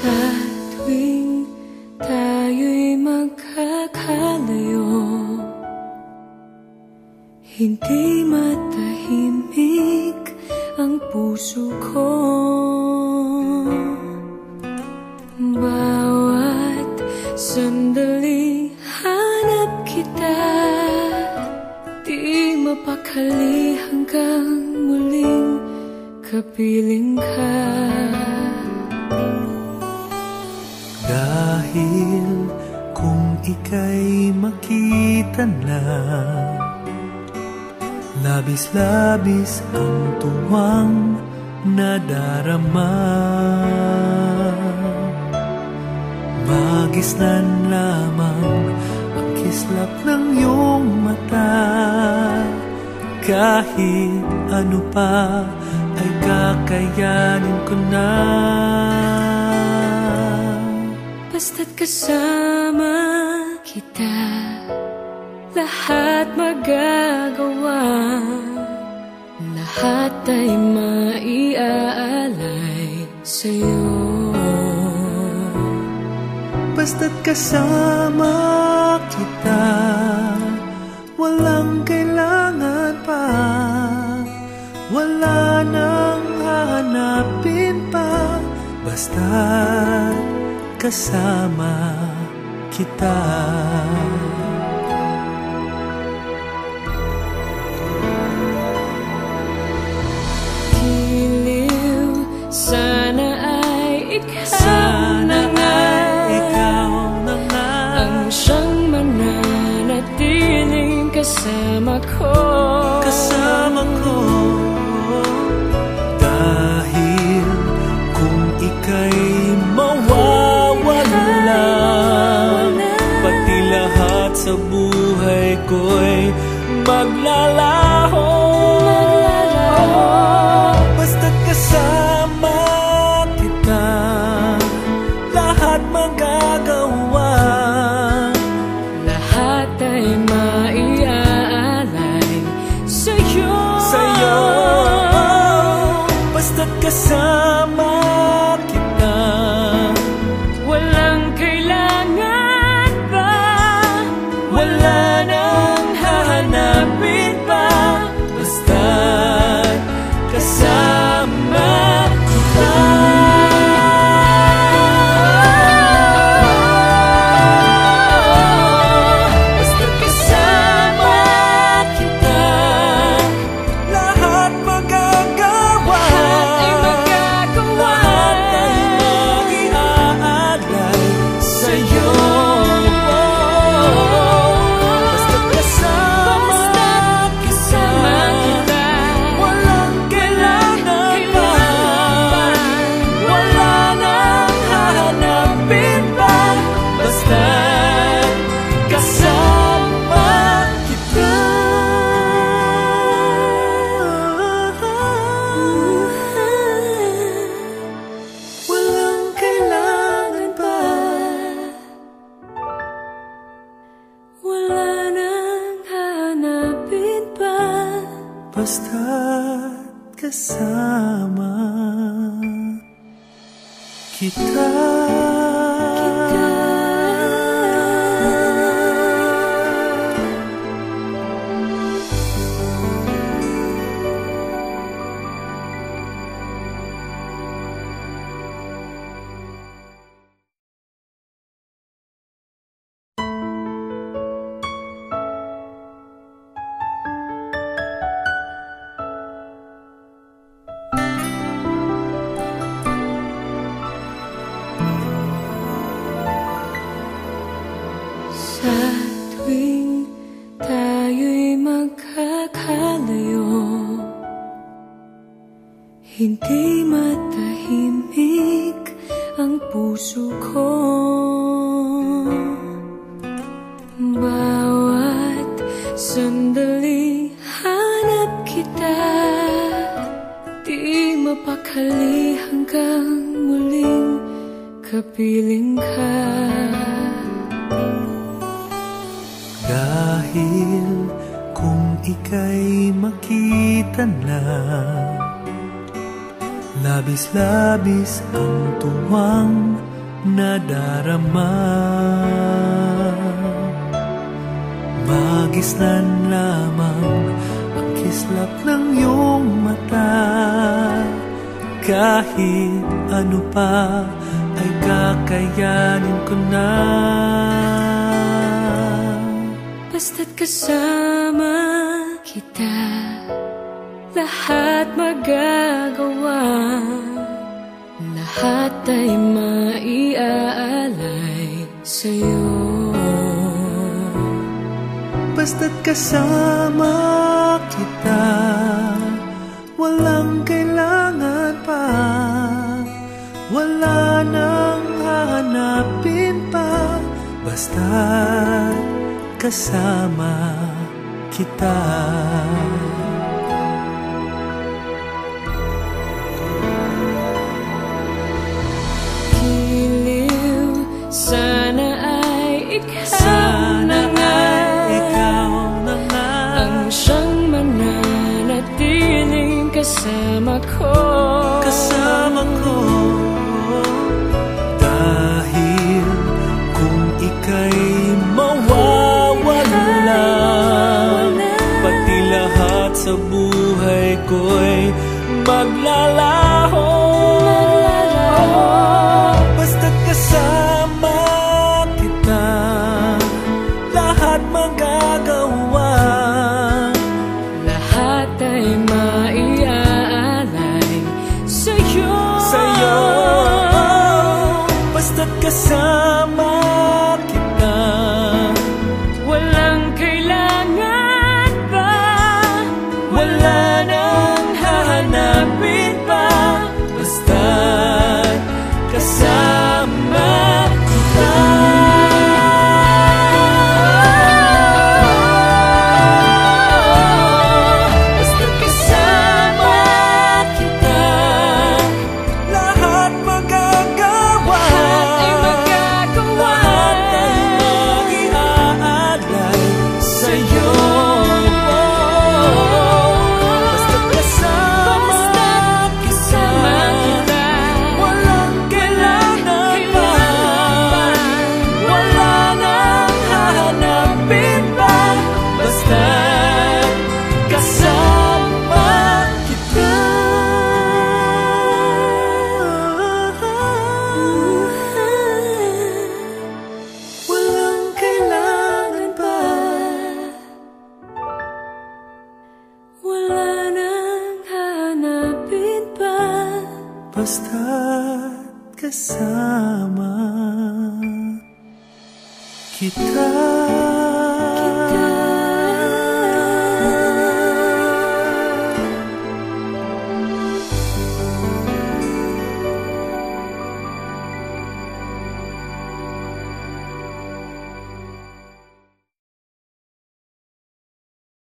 Sa tuwing tayo'y magkakalayo, hindi matahimik ang puso ko. Bawat sandali hanap kita, di mapakali hanggang muling kapiling ka. Dahil kung ika'y makita na, labis-labis ang tuwang nadarama. Magisnan lamang ang kislap ng iyong mata. Kahit ano pa ay kakayanin ko na. Basta't kasama kita, lahat magagawa. Lahat ay maiaalay sa'yo. Basta't kasama kita, walang kailangan pa. Wala nang hahanapin pa. Basta't kasama kita. Giliw, sana ay ikaw, sana ay ikaw na nga ang siyang mananatiling kasama ko. Kasama ko. Dahil kung ika'y mawawala, pati lahat sa buhay ko'y maglalaho. Basta't kasama kita, lahat magagawa. Lahat ay maiaalay sa'yo. Basta't kasama kita, walang kailangan pa. wala nang hahanapin pa. Basta't kasama kita. Basta't kasama kita, lahat magagawa. Lahat ay mag-iaalay sa'yo. Basta't kasama kita, walang kailangan pa. Wala nang hahanapin pa. Basta't kasama kita. Walang kailangan pa. Wala nang hanapin pa. Basta't kasama kita. Sa tuwing tayo'y magkakalayo, hindi matahimik ang puso ko. Bawat sandali hanap kita, di mapakali hanggang muling kapiling ka. Dahil kung ika'y makita na, labis-labis ang tuwang nadarama. Magislan lamang ang kislap ng iyong mata. Kahit ano pa ay kakayanin ko na. Basta't kasama kita, lahat magagawa. Lahat ay maiaalay sa'yo. Basta't kasama kita, walang kailangan pa. Wala nang hahanapin pa. Basta't kasama kita. Giliw, sana ay ikaw, sana ay ikaw na nga ang siyang mananatiling kasama ko. Kasama ko. Dahil kung ika'y mawawala, pati lahat sa buhay ko'y maglalaho. Basta't kasama kita, lahat magagawa. Lahat ay maiaalay sa'yo. Sa'yo, basta't kasama kita, Walang kailangan pa, wala nang hahanapin pa. Basta't kasama kita. Basta't kasama kita, lahat magagawa. lahat ay magagawa. Lahat ay mag-iaalay sa'yo. Basta't kasama Kasama kita, walang kailangan pa. Wala nang hahanapin pa. Basta't kasama kita. Walang kailangan pa. wala nang hanapin pa. Basta't kasama kita.